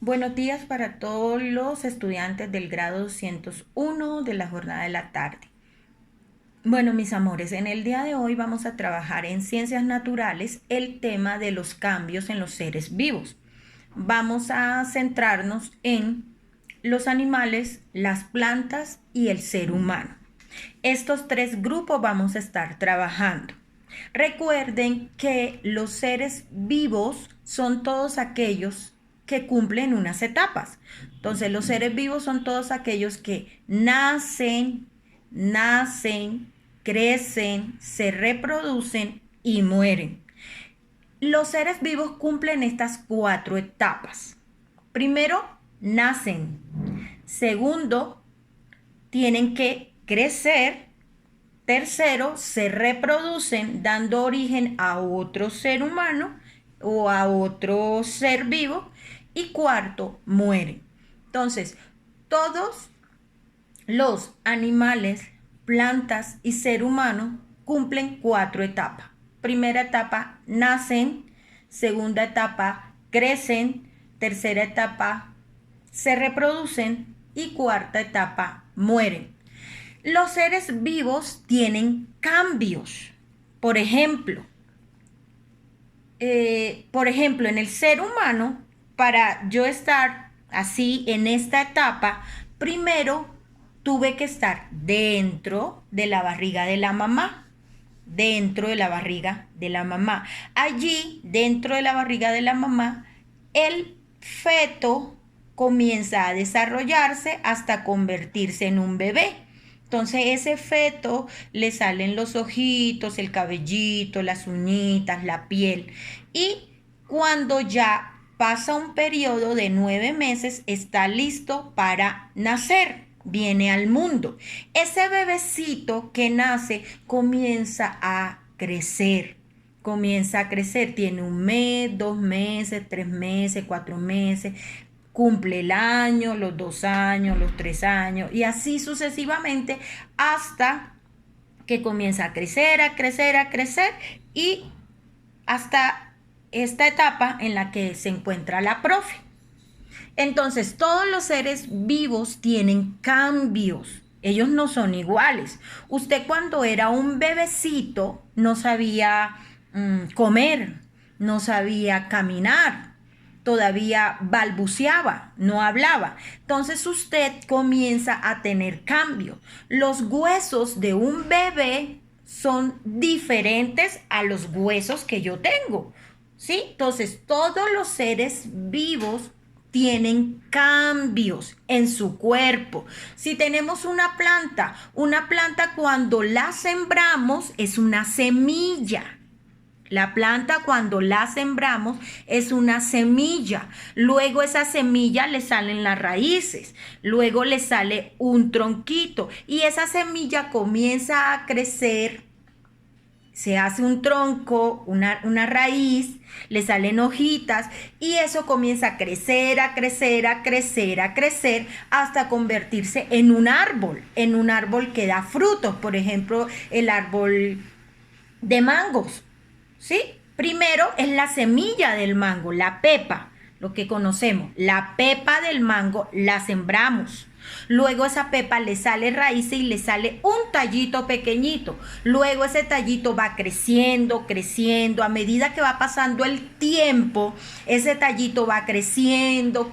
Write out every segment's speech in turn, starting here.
Buenos días para todos los estudiantes del grado 201 de la jornada de la tarde. Bueno, mis amores, en el día de hoy vamos a trabajar en ciencias naturales el tema de los cambios en los seres vivos. Vamos a centrarnos en los animales, las plantas y el ser humano. Estos tres grupos vamos a estar trabajando. Recuerden que los seres vivos son todos aquellos que cumplen unas etapas. Entonces, los seres vivos son todos aquellos que nacen, crecen, se reproducen y mueren. Los seres vivos cumplen estas 4 etapas. Primero, nacen. Segundo, tienen que crecer. Tercero, se reproducen dando origen a otro ser humano o a otro ser vivo. Y cuarto, mueren. Entonces, todos los animales, plantas y ser humano cumplen 4 etapas. Primera etapa, nacen. Segunda etapa, crecen. Tercera etapa, se reproducen. Y cuarta etapa, mueren. Los seres vivos tienen cambios. Por ejemplo, en el ser humano, para yo estar así en esta etapa, primero tuve que estar dentro de la barriga de la mamá. Dentro de la barriga de la mamá. Allí, dentro de la barriga de la mamá, el feto comienza a desarrollarse hasta convertirse en un bebé. Entonces ese feto le salen los ojitos, el cabellito, las uñitas, la piel. Y cuando ya pasa un periodo de 9 meses, está listo para nacer, viene al mundo. Ese bebecito que nace comienza a crecer. Tiene 1 mes, 2 meses, 3 meses, 4 meses, cumple el año, los 2 años, los 3 años y así sucesivamente hasta que comienza a crecer y hasta esta etapa en la que se encuentra la profe. Entonces, todos los seres vivos tienen cambios. Ellos no son iguales. Usted cuando era un bebecito no sabía comer, no sabía caminar, todavía balbuceaba, no hablaba. Entonces usted comienza a tener cambio. Los huesos de un bebé son diferentes a los huesos que yo tengo, ¿sí? Entonces todos los seres vivos tienen cambios en su cuerpo. Si tenemos una planta cuando la sembramos es una semilla. La planta cuando la sembramos es una semilla. Luego esa semilla le salen las raíces. Luego le sale un tronquito. Y esa semilla comienza a crecer. Se hace un tronco, una raíz, le salen hojitas y eso comienza a crecer, hasta convertirse en un árbol que da frutos. Por ejemplo, el árbol de mangos. ¿Sí? Primero es la semilla del mango, la pepa, lo que conocemos. La pepa del mango la sembramos. Luego esa pepa le sale raíz y le sale un tallito pequeñito. Luego ese tallito va creciendo. A medida que va pasando el tiempo, ese tallito va creciendo,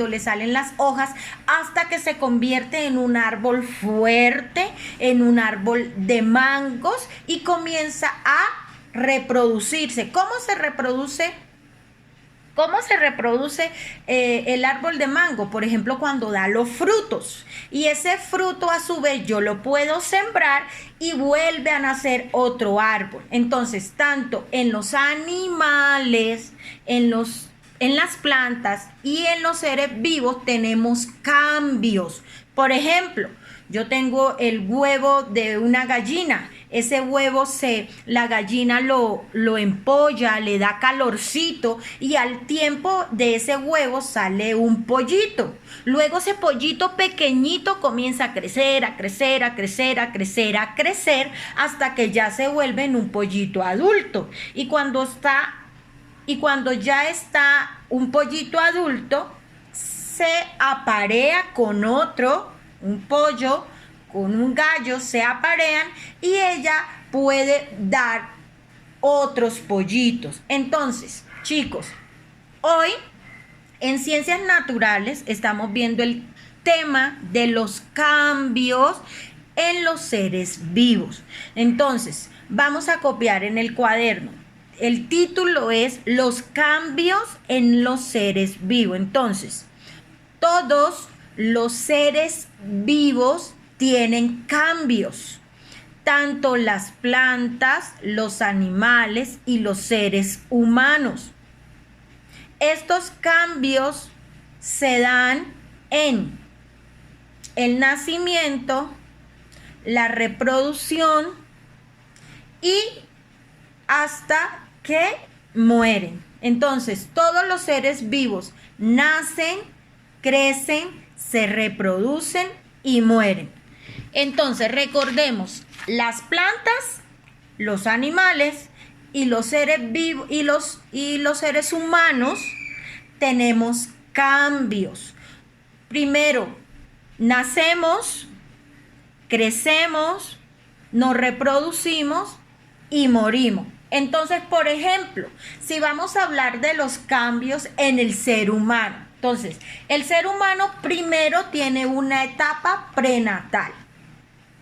le salen las hojas hasta que se convierte en un árbol fuerte, en un árbol de mangos y comienza a reproducirse. ¿Cómo se reproduce el árbol de mango? Por ejemplo, cuando da los frutos. Y ese fruto a su vez yo lo puedo sembrar y vuelve a nacer otro árbol. Entonces, tanto en los animales, en las plantas y en los seres vivos tenemos cambios. Por ejemplo, yo tengo el huevo de una gallina. Ese huevo la gallina lo empolla, le da calorcito y al tiempo de ese huevo sale un pollito. Luego ese pollito pequeñito comienza a crecer, hasta que ya se vuelve en un pollito adulto. Y cuando ya está un pollito adulto, se aparea con otro, un pollo, con un gallo, se aparean y ella puede dar otros pollitos. Entonces, chicos, hoy en Ciencias Naturales estamos viendo el tema de los cambios en los seres vivos. Entonces, vamos a copiar en el cuaderno. El título es Los cambios en los seres vivos. Entonces, todos los seres vivos tienen cambios. Tanto las plantas, los animales y los seres humanos. Estos cambios se dan en el nacimiento, la reproducción y hasta que mueren. Entonces, todos los seres vivos nacen, crecen, se reproducen y mueren. Entonces, recordemos, las plantas, los animales y los seres vivos y los seres humanos tenemos cambios. Primero, nacemos, crecemos, nos reproducimos y morimos. Entonces, por ejemplo, si vamos a hablar de los cambios en el ser humano, entonces, el ser humano primero tiene una etapa prenatal.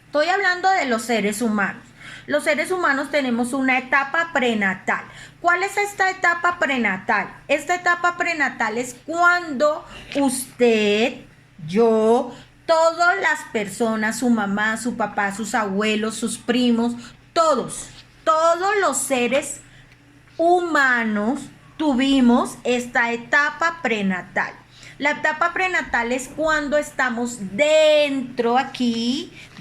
Estoy hablando de los seres humanos. Los seres humanos tenemos una etapa prenatal. ¿Cuál es esta etapa prenatal? Esta etapa prenatal es cuando usted, yo, todas las personas, su mamá, su papá, sus abuelos, sus primos, todos los seres humanos tuvimos esta etapa prenatal. La etapa prenatal es cuando estamos dentro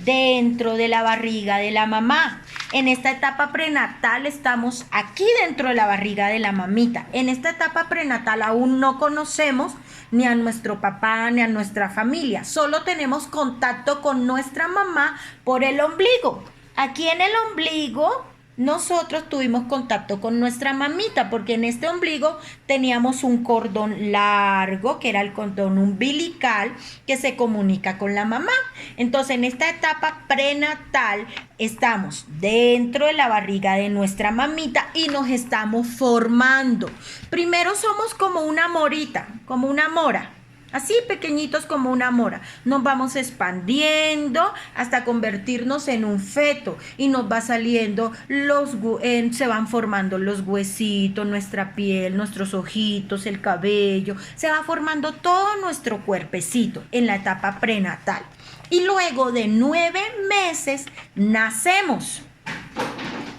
de la barriga de la mamá. En esta etapa prenatal estamos aquí dentro de la barriga de la mamita. En esta etapa prenatal aún no conocemos ni a nuestro papá ni a nuestra familia. Solo tenemos contacto con nuestra mamá por el ombligo. Aquí en el ombligo nosotros tuvimos contacto con nuestra mamita porque en este ombligo teníamos un cordón largo que era el cordón umbilical que se comunica con la mamá. Entonces en esta etapa prenatal estamos dentro de la barriga de nuestra mamita y nos estamos formando. Primero somos como una morita, como una mora. Así pequeñitos como una mora, nos vamos expandiendo hasta convertirnos en un feto y nos va saliendo se van formando los huesitos, nuestra piel, nuestros ojitos, el cabello, se va formando todo nuestro cuerpecito en la etapa prenatal. Y luego de 9 meses nacemos.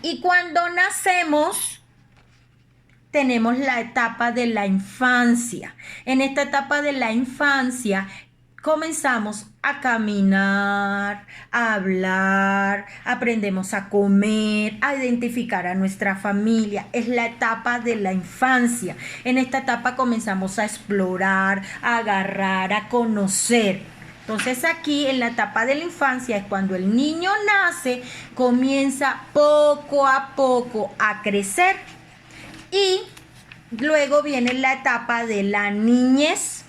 Y cuando nacemos tenemos la etapa de la infancia. En esta etapa de la infancia comenzamos a caminar, a hablar, aprendemos a comer, a identificar a nuestra familia. Es la etapa de la infancia. En esta etapa comenzamos a explorar, a agarrar, a conocer. Entonces aquí en la etapa de la infancia es cuando el niño nace, comienza poco a poco a crecer. Y luego viene la etapa de la niñez,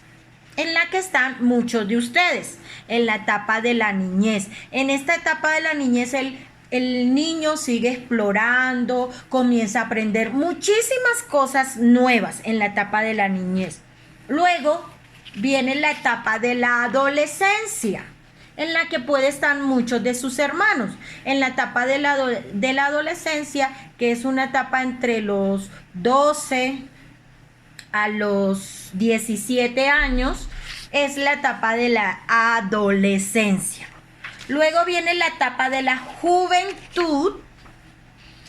en la que están muchos de ustedes, en la etapa de la niñez. En esta etapa de la niñez el niño sigue explorando, comienza a aprender muchísimas cosas nuevas en la etapa de la niñez. Luego viene la etapa de la adolescencia, en la que puede estar muchos de sus hermanos. En la etapa de la adolescencia, que es una etapa entre los 12 a los 17 años, es la etapa de la adolescencia. Luego viene la etapa de la juventud.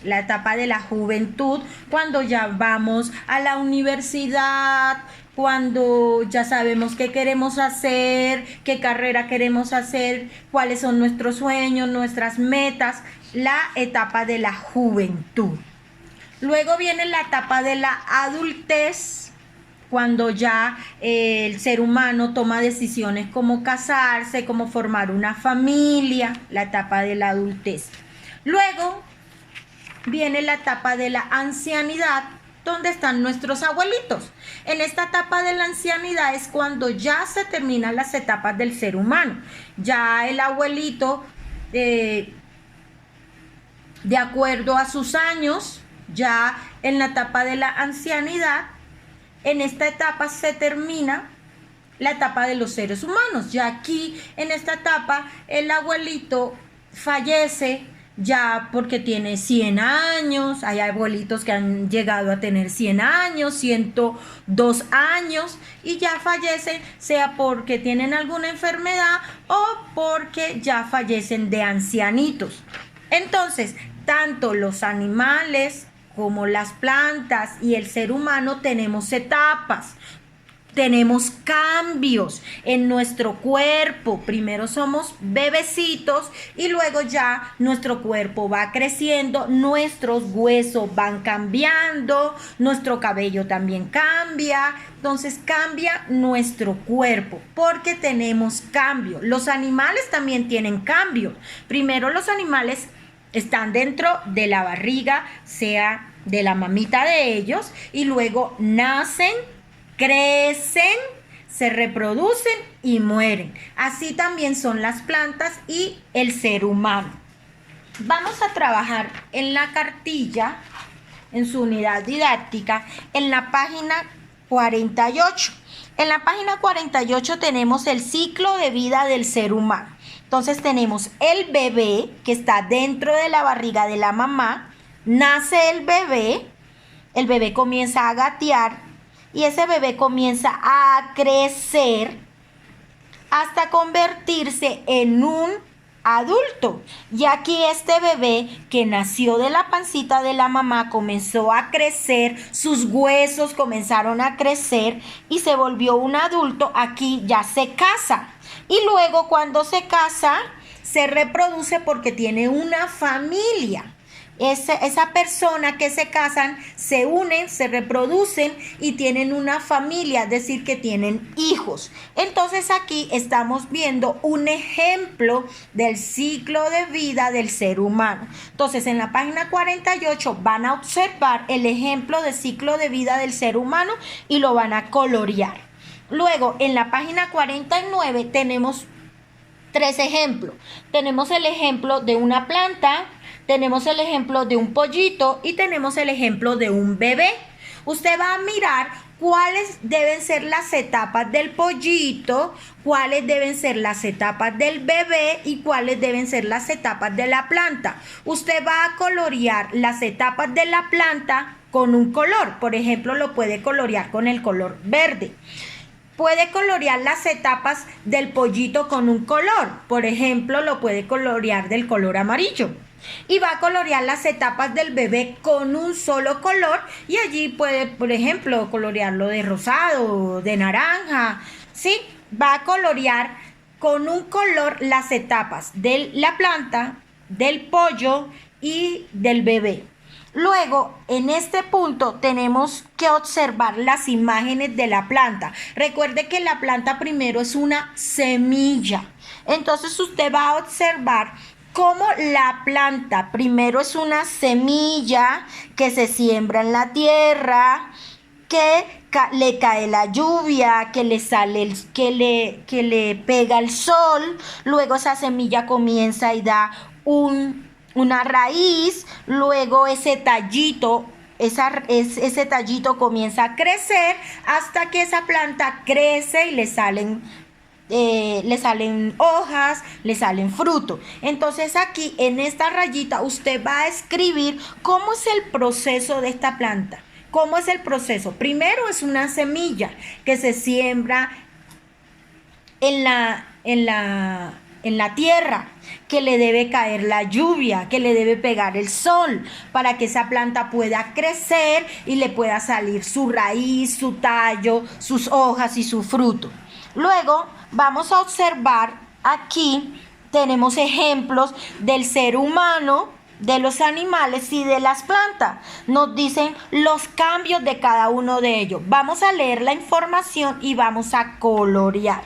La etapa de la juventud, cuando ya vamos a la universidad, cuando ya sabemos qué queremos hacer, qué carrera queremos hacer, cuáles son nuestros sueños, nuestras metas, la etapa de la juventud. Luego viene la etapa de la adultez, cuando ya el ser humano toma decisiones como casarse, como formar una familia, la etapa de la adultez. Luego viene la etapa de la ancianidad, donde están nuestros abuelitos. En esta etapa de la ancianidad es cuando ya se terminan las etapas del ser humano. Ya el abuelito, de acuerdo a sus años, ya en la etapa de la ancianidad, en esta etapa se termina la etapa de los seres humanos. Ya aquí, en esta etapa, el abuelito fallece ya porque tiene 100 años. Hay abuelitos que han llegado a tener 100 años, 102 años y ya fallecen, sea porque tienen alguna enfermedad o porque ya fallecen de ancianitos. Entonces, tanto los animales como las plantas y el ser humano tenemos etapas. Tenemos cambios en nuestro cuerpo. Primero somos bebecitos y luego ya nuestro cuerpo va creciendo, nuestros huesos van cambiando, nuestro cabello también cambia. Entonces cambia nuestro cuerpo porque tenemos cambio. Los animales también tienen cambio. Primero los animales están dentro de la barriga, sea de la mamita de ellos, y luego nacen, crecen, se reproducen y mueren. Así también son las plantas y el ser humano. Vamos a trabajar en la cartilla, en su unidad didáctica, en la página 48. En la página 48 tenemos el ciclo de vida del ser humano. Entonces tenemos el bebé que está dentro de la barriga de la mamá, nace el bebé comienza a gatear, y ese bebé comienza a crecer hasta convertirse en un adulto. Y aquí este bebé que nació de la pancita de la mamá comenzó a crecer, sus huesos comenzaron a crecer y se volvió un adulto. Aquí ya se casa. Y luego cuando se casa, se reproduce porque tiene una familia. Esa persona que se casan, se unen, se reproducen y tienen una familia, es decir, que tienen hijos. Entonces aquí estamos viendo un ejemplo del ciclo de vida del ser humano. Entonces en la página 48 van a observar el ejemplo del ciclo de vida del ser humano y lo van a colorear. Luego en la página 49 tenemos 3 ejemplos. Tenemos el ejemplo de una planta, tenemos el ejemplo de un pollito y tenemos el ejemplo de un bebé. Usted va a mirar cuáles deben ser las etapas del pollito, cuáles deben ser las etapas del bebé y cuáles deben ser las etapas de la planta. Usted va a colorear las etapas de la planta con un color. Por ejemplo, lo puede colorear con el color verde. Puede colorear las etapas del pollito con un color. Por ejemplo, lo puede colorear del color amarillo. Y va a colorear las etapas del bebé con un solo color. Y allí puede, por ejemplo, colorearlo de rosado, de naranja. ¿Sí? Va a colorear con un color las etapas de la planta, del pollo y del bebé. Luego, en este punto tenemos que observar las imágenes de la planta. Recuerde que la planta primero es una semilla. Entonces usted va a observar cómo la planta primero es una semilla que se siembra en la tierra, que le cae la lluvia, que le sale que le pega el sol. Luego esa semilla comienza y da una raíz, luego ese tallito comienza a crecer hasta que esa planta crece y le salen hojas, le salen frutos. Entonces aquí en esta rayita usted va a escribir cómo es el proceso de esta planta. ¿Cómo es el proceso? Primero es una semilla que se siembra en la tierra, que le debe caer la lluvia, que le debe pegar el sol para que esa planta pueda crecer y le pueda salir su raíz, su tallo, sus hojas y su fruto. Luego vamos a observar aquí, tenemos ejemplos del ser humano, de los animales y de las plantas. Nos dicen los cambios de cada uno de ellos. Vamos a leer la información y vamos a colorear.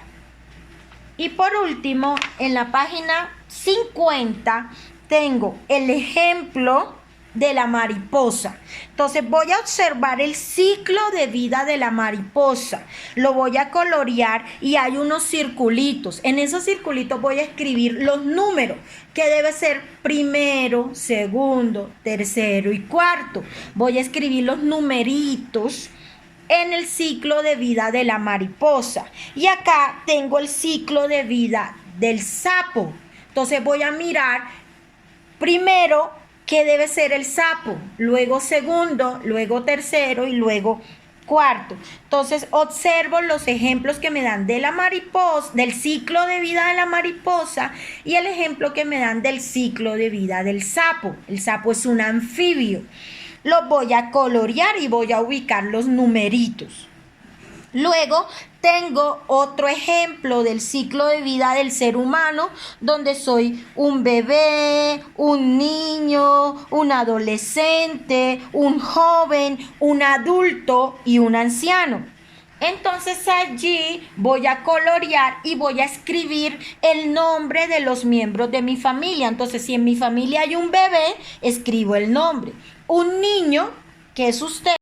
Y por último, en la página 50 tengo el ejemplo de la mariposa. Entonces voy a observar el ciclo de vida de la mariposa. Lo voy a colorear y hay unos circulitos. En esos circulitos voy a escribir los números, que debe ser primero, segundo, tercero y cuarto. Voy a escribir los numeritos en el ciclo de vida de la mariposa. Y acá tengo el ciclo de vida del sapo. Entonces voy a mirar primero qué debe ser el sapo, luego segundo, luego tercero y luego cuarto. Entonces observo los ejemplos que me dan de la mariposa, del ciclo de vida de la mariposa, y el ejemplo que me dan del ciclo de vida del sapo. El sapo es un anfibio. Los voy a colorear y voy a ubicar los numeritos. Luego tengo otro ejemplo del ciclo de vida del ser humano, donde soy un bebé, un niño, un adolescente, un joven, un adulto y un anciano. Entonces allí voy a colorear y voy a escribir el nombre de los miembros de mi familia. Entonces, si en mi familia hay un bebé, escribo el nombre. Un niño, que es usted.